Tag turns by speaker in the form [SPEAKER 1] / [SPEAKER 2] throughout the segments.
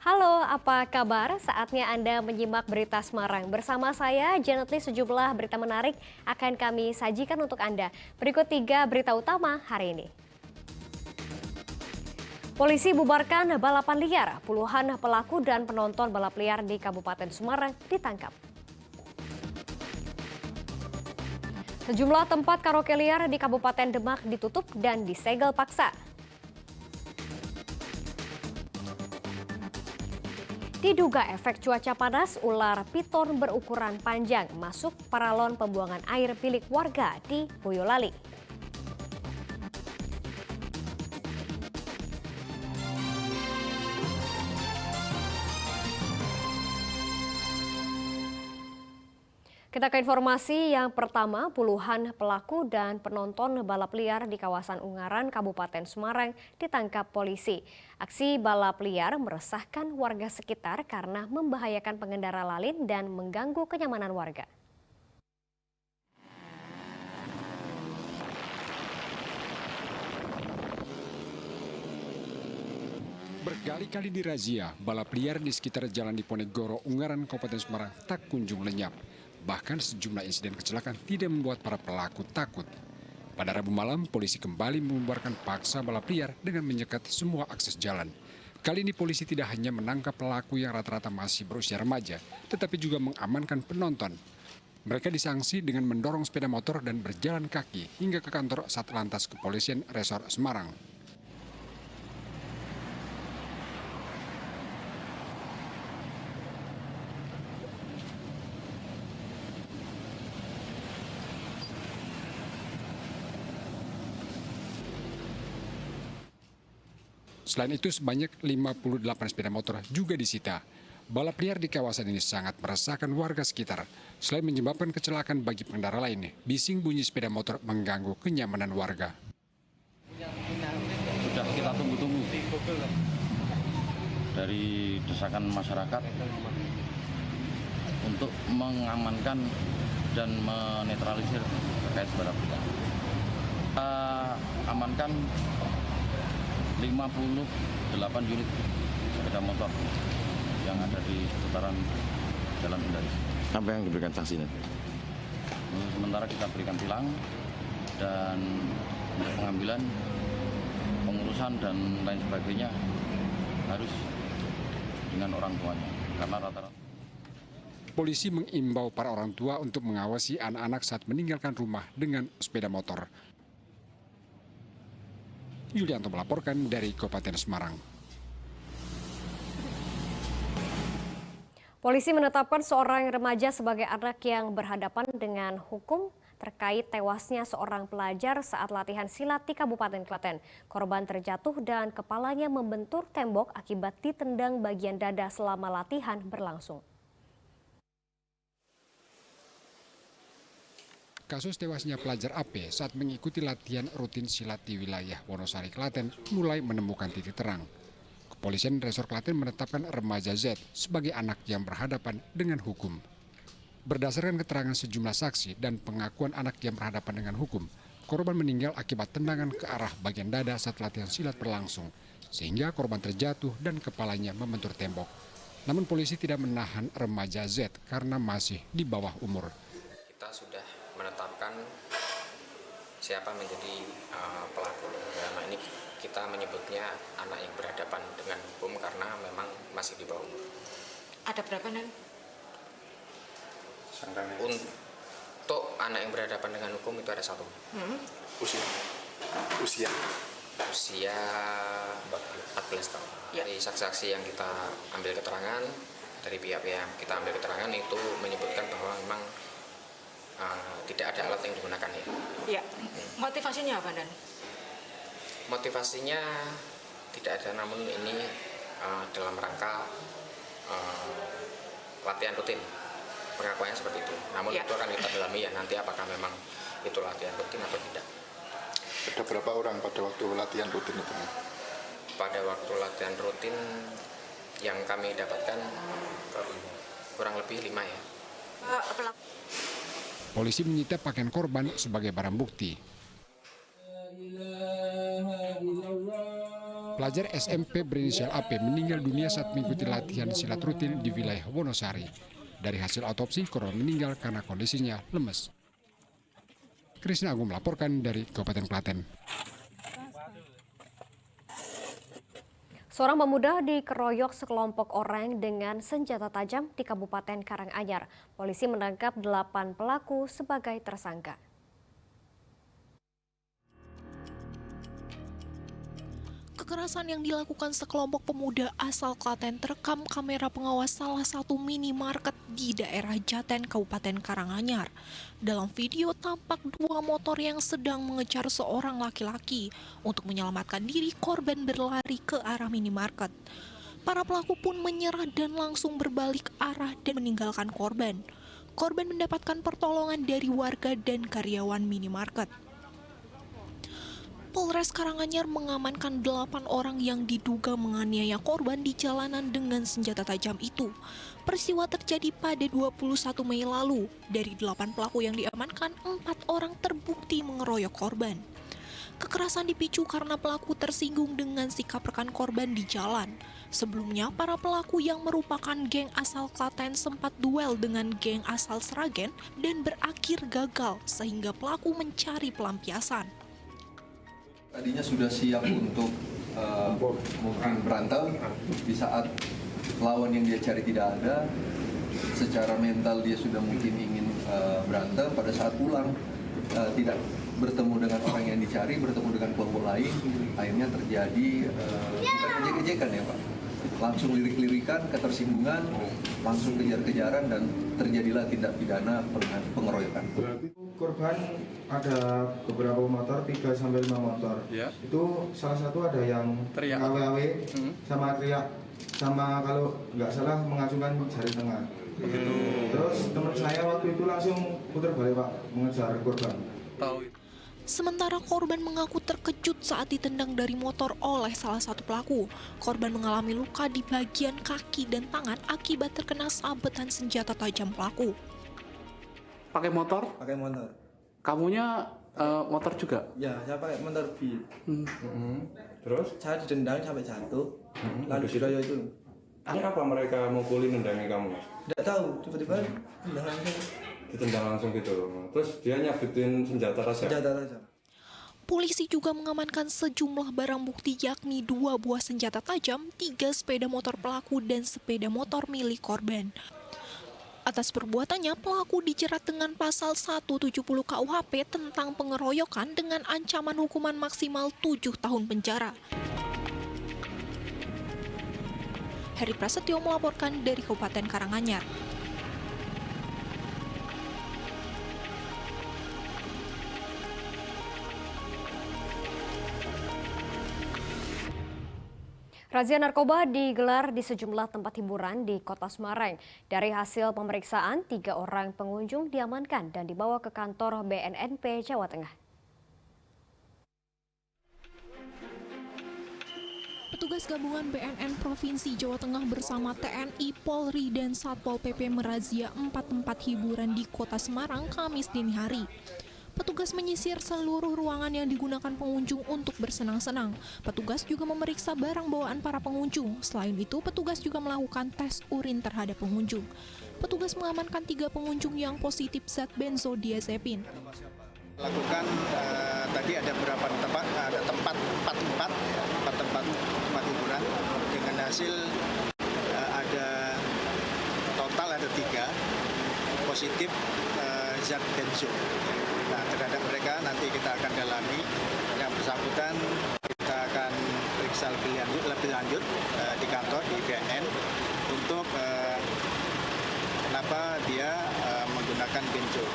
[SPEAKER 1] Halo, apa kabar? Saatnya Anda menyimak berita Semarang. Bersama saya, Janet Lee, sejumlah berita menarik akan kami sajikan untuk Anda. Berikut 3 berita utama hari ini. Polisi bubarkan balapan liar. Puluhan pelaku dan penonton balap liar di Kabupaten Semarang ditangkap. Sejumlah tempat karaoke liar di Kabupaten Demak ditutup dan disegel paksa. Diduga efek cuaca panas, ular piton berukuran panjang masuk paralon pembuangan air milik warga di Boyolali. Kita ke informasi yang pertama, puluhan pelaku dan penonton balap liar di kawasan Ungaran, Kabupaten Semarang ditangkap polisi. Aksi balap liar meresahkan warga sekitar karena membahayakan pengendara lain dan mengganggu kenyamanan warga.
[SPEAKER 2] Berkali-kali dirazia, balap liar di sekitar Jalan Diponegoro, Ungaran, Kabupaten Semarang tak kunjung lenyap. Bahkan sejumlah insiden kecelakaan tidak membuat para pelaku takut. Pada Rabu malam, polisi kembali membubarkan paksa balap liar dengan menyekat semua akses jalan. Kali ini polisi tidak hanya menangkap pelaku yang rata-rata masih berusia remaja, tetapi juga mengamankan penonton. Mereka disanksi dengan mendorong sepeda motor dan berjalan kaki hingga ke kantor Satlantas Kepolisian Resor Semarang. Selain itu, sebanyak 58 sepeda motor juga disita. Balap liar di kawasan ini sangat meresahkan warga sekitar. Selain menyebabkan kecelakaan bagi pengendara lainnya, bising bunyi sepeda motor mengganggu kenyamanan warga.
[SPEAKER 3] Sudah kita tunggu-tunggu dari desakan masyarakat untuk mengamankan dan menetralisir terkait balap liar. Kita amankan 58 unit sepeda motor yang ada di seputaran Jalan Undaris.
[SPEAKER 4] Apa yang diberikan sanksinya?
[SPEAKER 3] Untuk sementara kita berikan tilang dan untuk pengambilan, pengurusan dan lain sebagainya harus dengan orang tuanya karena rata-rata.
[SPEAKER 2] Polisi mengimbau para orang tua untuk mengawasi anak-anak saat meninggalkan rumah dengan sepeda motor. Yulianto melaporkan dari Kabupaten Semarang.
[SPEAKER 1] Polisi menetapkan seorang remaja sebagai anak yang berhadapan dengan hukum terkait tewasnya seorang pelajar saat latihan silat di Kabupaten Klaten. Korban terjatuh dan kepalanya membentur tembok akibat ditendang bagian dada selama latihan berlangsung.
[SPEAKER 2] Kasus tewasnya pelajar AP saat mengikuti latihan rutin silat di wilayah Wonosari, Klaten mulai menemukan titik terang. Kepolisian Resor Klaten menetapkan remaja Z sebagai anak yang berhadapan dengan hukum. Berdasarkan keterangan sejumlah saksi dan pengakuan anak yang berhadapan dengan hukum, korban meninggal akibat tendangan ke arah bagian dada saat latihan silat berlangsung, sehingga korban terjatuh dan kepalanya membentur tembok. Namun polisi tidak menahan remaja Z karena masih di bawah umur.
[SPEAKER 5] Kita sudah menetapkan siapa menjadi pelaku. Dalam ini kita menyebutnya anak yang berhadapan dengan hukum karena memang masih di bawah umur.
[SPEAKER 6] Ada berapa, Nan?
[SPEAKER 5] Untuk anak yang berhadapan dengan hukum itu ada 1.
[SPEAKER 4] Usia
[SPEAKER 5] 14 tahun.
[SPEAKER 6] Ya.
[SPEAKER 5] Dari saksi-saksi yang kita ambil keterangan, dari pihak-pihak yang kita ambil keterangan itu menyebutkan bahwa memang tidak ada alat yang digunakan ya.
[SPEAKER 6] Iya. Motivasinya apa, Dan?
[SPEAKER 5] Motivasinya tidak ada, namun ini dalam rangka latihan rutin. Pengakuannya seperti itu. Namun
[SPEAKER 6] ya,
[SPEAKER 5] itu akan kita dalami ya nanti apakah memang itu latihan rutin atau tidak.
[SPEAKER 4] Ada berapa orang pada waktu latihan rutin itu?
[SPEAKER 5] Pada waktu latihan rutin yang kami dapatkan kurang lebih 5 ya.
[SPEAKER 2] Polisi menyita pakaian korban sebagai barang bukti. Pelajar SMP berinisial AP meninggal dunia saat mengikuti latihan silat rutin di wilayah Wonosari. Dari hasil autopsi, korban meninggal karena kondisinya lemes. Krisna Agung melaporkan dari Kabupaten Klaten.
[SPEAKER 1] Seorang pemuda dikeroyok sekelompok orang dengan senjata tajam di Kabupaten Karanganyar. Polisi menangkap 8 pelaku sebagai tersangka.
[SPEAKER 7] Kekerasan yang dilakukan sekelompok pemuda asal Klaten terekam kamera pengawas salah satu minimarket di daerah Jaten, Kabupaten Karanganyar. Dalam video tampak 2 motor yang sedang mengejar seorang laki-laki. Untuk menyelamatkan diri, korban berlari ke arah minimarket. Para pelaku pun menyerah dan langsung berbalik arah dan meninggalkan korban. Korban mendapatkan pertolongan dari warga dan karyawan minimarket. Polres Karanganyar mengamankan 8 orang yang diduga menganiaya korban di jalanan dengan senjata tajam itu. Peristiwa terjadi pada 21 Mei lalu. Dari 8 pelaku yang diamankan, 4 orang terbukti mengeroyok korban. Kekerasan dipicu karena pelaku tersinggung dengan sikap rekan korban di jalan. Sebelumnya, para pelaku yang merupakan geng asal Klaten sempat duel dengan geng asal Sragen dan berakhir gagal sehingga pelaku mencari pelampiasan.
[SPEAKER 8] Tadinya sudah siap untuk mungkin berantem di saat lawan yang dia cari tidak ada. Secara mental dia sudah mungkin ingin berantem. Pada saat pulang tidak bertemu dengan orang yang dicari, bertemu dengan kelompok lain. Akhirnya terjadi ejek-ejekan ya Pak. Langsung lirik-lirikan, ketersinggungan, langsung kejar-kejaran dan terjadilah tindak pidana pengeroyokan.
[SPEAKER 9] Korban ada beberapa motor, 3-5 motor. Ya. Itu salah satu ada yang KWAW sama teriak, sama kalau nggak salah mengacungkan jari tengah. Terus teman saya waktu itu langsung putar balik Pak, mengejar korban.
[SPEAKER 7] Sementara korban mengaku terkejut saat ditendang dari motor oleh salah satu pelaku. Korban mengalami luka di bagian kaki dan tangan akibat terkena sabetan senjata tajam pelaku.
[SPEAKER 10] Pakai motor?
[SPEAKER 11] Pakai motor.
[SPEAKER 10] Kamunya motor juga?
[SPEAKER 11] Ya, saya pakai motor Beat.
[SPEAKER 10] Terus?
[SPEAKER 11] Saya didendang sampai jatuh. Lalu diroyok itu.
[SPEAKER 12] Apa mereka mukulin nendangin kamu?
[SPEAKER 11] Tidak tahu, tiba-tiba tendang langsung.
[SPEAKER 12] Ditendang langsung gitu. Terus dia nyabutin senjata tajam?
[SPEAKER 11] Senjata tajam.
[SPEAKER 7] Polisi juga mengamankan sejumlah barang bukti yakni 2 buah senjata tajam, 3 sepeda motor pelaku dan sepeda motor milik korban. Atas perbuatannya, pelaku dijerat dengan pasal 170 KUHP tentang pengeroyokan dengan ancaman hukuman maksimal 7 tahun penjara. Heri Prasetyo melaporkan dari Kabupaten Karanganyar.
[SPEAKER 1] Razia narkoba digelar di sejumlah tempat hiburan di Kota Semarang. Dari hasil pemeriksaan, 3 orang pengunjung diamankan dan dibawa ke kantor BNNP Jawa Tengah.
[SPEAKER 7] Petugas gabungan BNN Provinsi Jawa Tengah bersama TNI, Polri, dan Satpol PP merazia 4 tempat hiburan di Kota Semarang Kamis dini hari. Petugas menyisir seluruh ruangan yang digunakan pengunjung untuk bersenang-senang. Petugas juga memeriksa barang bawaan para pengunjung. Selain itu, petugas juga melakukan tes urin terhadap pengunjung. Petugas mengamankan 3 pengunjung yang positif zat benzodiazepin.
[SPEAKER 13] Lakukan tadi ada beberapa tempat, ada empat tempat hiburan dengan hasil ada total ada 3 positif zat benzo. Nah, terhadap mereka nanti kita akan dalami, yang bersangkutan kita akan periksa lebih lanjut di kantor di BNN untuk kenapa dia menggunakan benzo.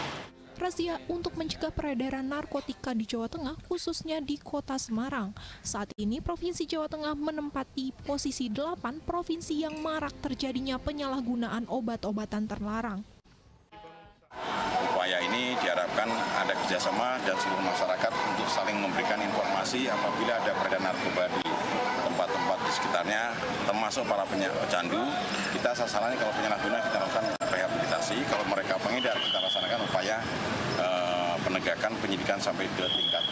[SPEAKER 7] Razia untuk mencegah peredaran narkotika di Jawa Tengah, khususnya di Kota Semarang. Saat ini Provinsi Jawa Tengah menempati posisi 8 provinsi yang marak terjadinya penyalahgunaan obat-obatan terlarang.
[SPEAKER 3] Upaya ini diharapkan ada kerjasama dan seluruh masyarakat untuk saling memberikan informasi apabila ada peredaran narkoba di tempat-tempat di sekitarnya, termasuk para pecandu. Kita sasarannya kalau penyalahguna kita lakukan rehabilitasi, kalau mereka pengedar kita laksanakan upaya penegakan penyidikan sampai ke tingkat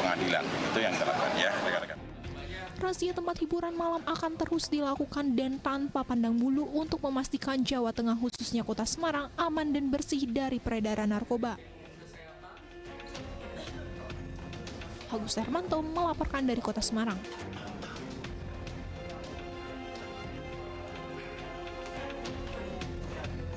[SPEAKER 3] pengadilan. Itu yang kita lakukan ya rekan-rekan.
[SPEAKER 7] Razia tempat hiburan malam akan terus dilakukan dan tanpa pandang bulu untuk memastikan Jawa Tengah khususnya Kota Semarang aman dan bersih dari peredaran narkoba. Agus Hermanto melaporkan dari Kota Semarang.